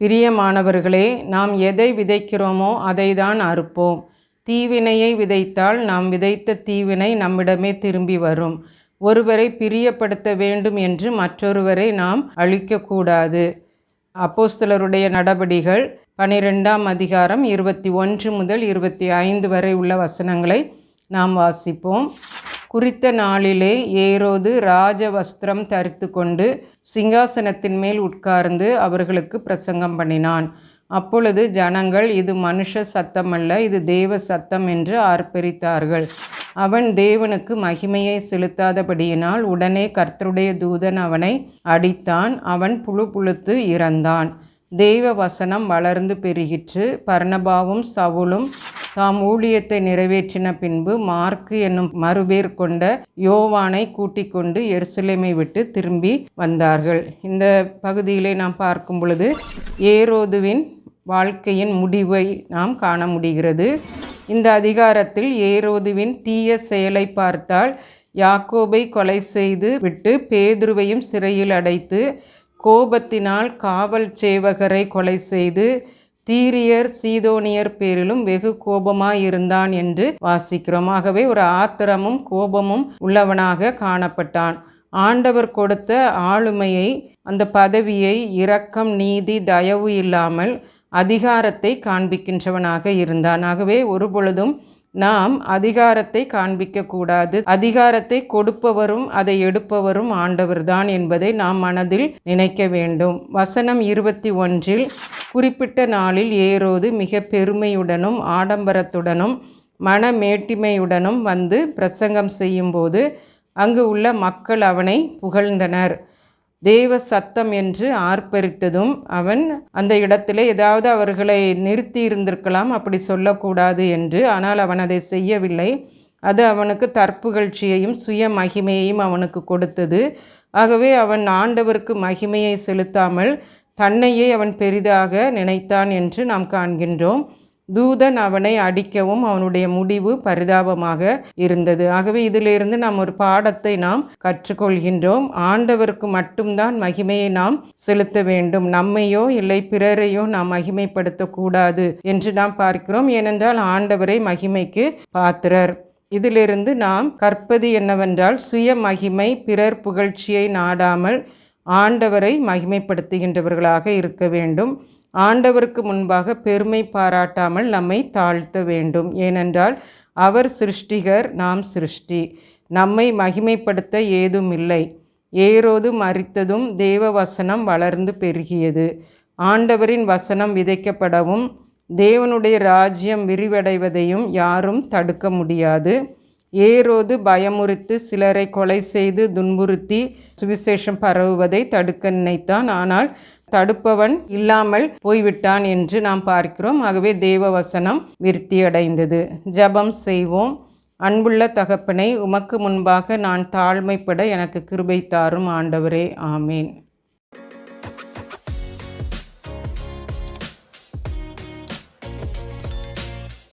பிரியமானவர்களே, நாம் எதை விதைக்கிறோமோ அதை தான் அறுப்போம். தீவினையை விதைத்தால் நாம் விதைத்த தீவினை நம்மிடமே திரும்பி வரும். ஒருவரை பிரியப்படுத்த வேண்டும் என்று மற்றொருவரை நாம் அழிக்கக்கூடாது. அப்போஸ்தலருடைய நடபடிகள் 12ஆம் அதிகாரம் 21 முதல் 25 வரை உள்ள வசனங்களை நாம் வாசிப்போம். குறித்த நாளிலே ஏரோது ராஜ வஸ்திரம் தரித்து கொண்டு சிங்காசனத்தின் மேல் உட்கார்ந்து அவர்களுக்கு பிரசங்கம் பண்ணினான். அப்பொழுது ஜனங்கள், இது மனுஷ சத்தமல்ல, இது தேவ சத்தம் என்று ஆர்ப்பரித்தார்கள். அவன் தேவனுக்கு மகிமையை செலுத்தாதபடியினால் உடனே கர்த்தருடைய தூதன் அவனை அடித்தான். அவன் புழுத்து இறந்தான். தேவ வசனம் வளர்ந்து பெருகிற்று. பர்னபாவும் சவுலும் தாம் ஊழியத்தை நிறைவேற்றின பின்பு மார்க்கு என்னும் மறுபேர் கொண்ட யோவானை கூட்டிக் கொண்டு எருசலேமை விட்டு திரும்பி வந்தார்கள். இந்த பகுதியிலே நாம் பார்க்கும் பொழுது ஏரோதுவின் வாழ்க்கையின் முடிவை நாம் காண முடிகிறது. இந்த அதிகாரத்தில் ஏரோதுவின் தீய செயலை பார்த்தால், யாக்கோபை கொலை செய்து விட்டு பேதுருவையும் சிறையில் அடைத்து, கோபத்தினால் காவல் சேவகரை கொலை செய்து, தீரியர் சீதோனியர் பேரிலும் வெகு கோபமாயிருந்தான் என்று வாசிக்கிறோம். ஆகவே ஒரு ஆத்திரமும் கோபமும் உள்ளவனாக காணப்பட்டான். ஆண்டவர் கொடுத்த ஆளுமையை, அந்த பதவியை இரக்கம், நீதி, தயவு இல்லாமல் அதிகாரத்தை காண்பிக்கின்றவனாக இருந்தான். ஆகவே ஒரு பொழுதும் நாம் அதிகாரத்தை காண்பிக்கக்கூடாது. அதிகாரத்தை கொடுப்பவரும் அதை எடுப்பவரும் ஆண்டவர்தான் என்பதை நாம் மனதில் நினைக்க வேண்டும். வசனம் 21 குறிப்பிட்ட நாளில் ஏரோது மிக பெருமையுடனும் ஆடம்பரத்துடனும் மனமேட்டிமையுடனும் வந்து பிரசங்கம் செய்யும்போது அங்கு உள்ள மக்கள் அவனை புகழ்ந்தனர். தேவ சத்தம் என்று ஆர்ப்பரித்ததும் அவன் அந்த இடத்திலே ஏதாவது அவர்களை நிறுத்தி இருந்திருக்கலாம், அப்படி சொல்லக்கூடாது என்று. ஆனால் அவன் அதை செய்யவில்லை. அது அவனுக்கு தற்புகழ்ச்சியையும் சுய மகிமையையும் அவனுக்கு கொடுத்தது. ஆகவே அவன் ஆண்டவருக்கு மகிமையை செலுத்தாமல் தன்னையே அவன் பெரிதாக நினைத்தான் என்று நாம் காண்கின்றோம். தூதன் அவனை அடிக்கவும் அவனுடைய முடிவு பரிதாபமாக இருந்தது. ஆகவே இதிலிருந்து நாம் ஒரு பாடத்தை நாம் கற்றுக்கொள்கின்றோம். ஆண்டவருக்கு மட்டும்தான் மகிமையை நாம் செலுத்த வேண்டும். நம்மையோ இல்லை பிறரையோ நாம் மகிமைப்படுத்தக்கூடாது என்று நாம் பார்க்கிறோம். ஏனென்றால் ஆண்டவரை மகிமைக்கு பாத்திரர். இதிலிருந்து நாம் கற்பது என்னவென்றால், சுய மகிமை, பிறர் புகழ்ச்சியை நாடாமல் ஆண்டவரை மகிமைப்படுத்துகின்றவர்களாக இருக்க வேண்டும். ஆண்டவருக்கு முன்பாக பெருமை பாராட்டாமல் நம்மை தாழ்த்த வேண்டும். ஏனென்றால் அவர் சிருஷ்டிகர், நாம் சிருஷ்டி. நம்மை மகிமைப்படுத்த ஏதும் இல்லை. ஏரோது மரித்ததும் தேவ வசனம் வளர்ந்து பெருகியது. ஆண்டவரின் வசனம் விதைக்கப்படவும் தேவனுடைய ராஜ்யம் விரிவடைவதையும் யாரும் தடுக்க முடியாது. ஏரோது பயமுறுத்தி சிலரை கொலை செய்து துன்புறுத்தி சுவிசேஷம் பரவுவதை தடுக்க நினைத்தான். ஆனால் தடுப்பவன் இல்லாமல் போய்விட்டான் என்று நாம் பார்க்கிறோம். ஆகவே தேவ வசனம் விருத்தியடைந்தது. ஜெபம் செய்வோம். அன்புள்ள தகப்பனை, உமக்கு முன்பாக நான் தாழ்மைப்பட எனக்கு கிருபை தாரும் ஆண்டவரே. ஆமேன்.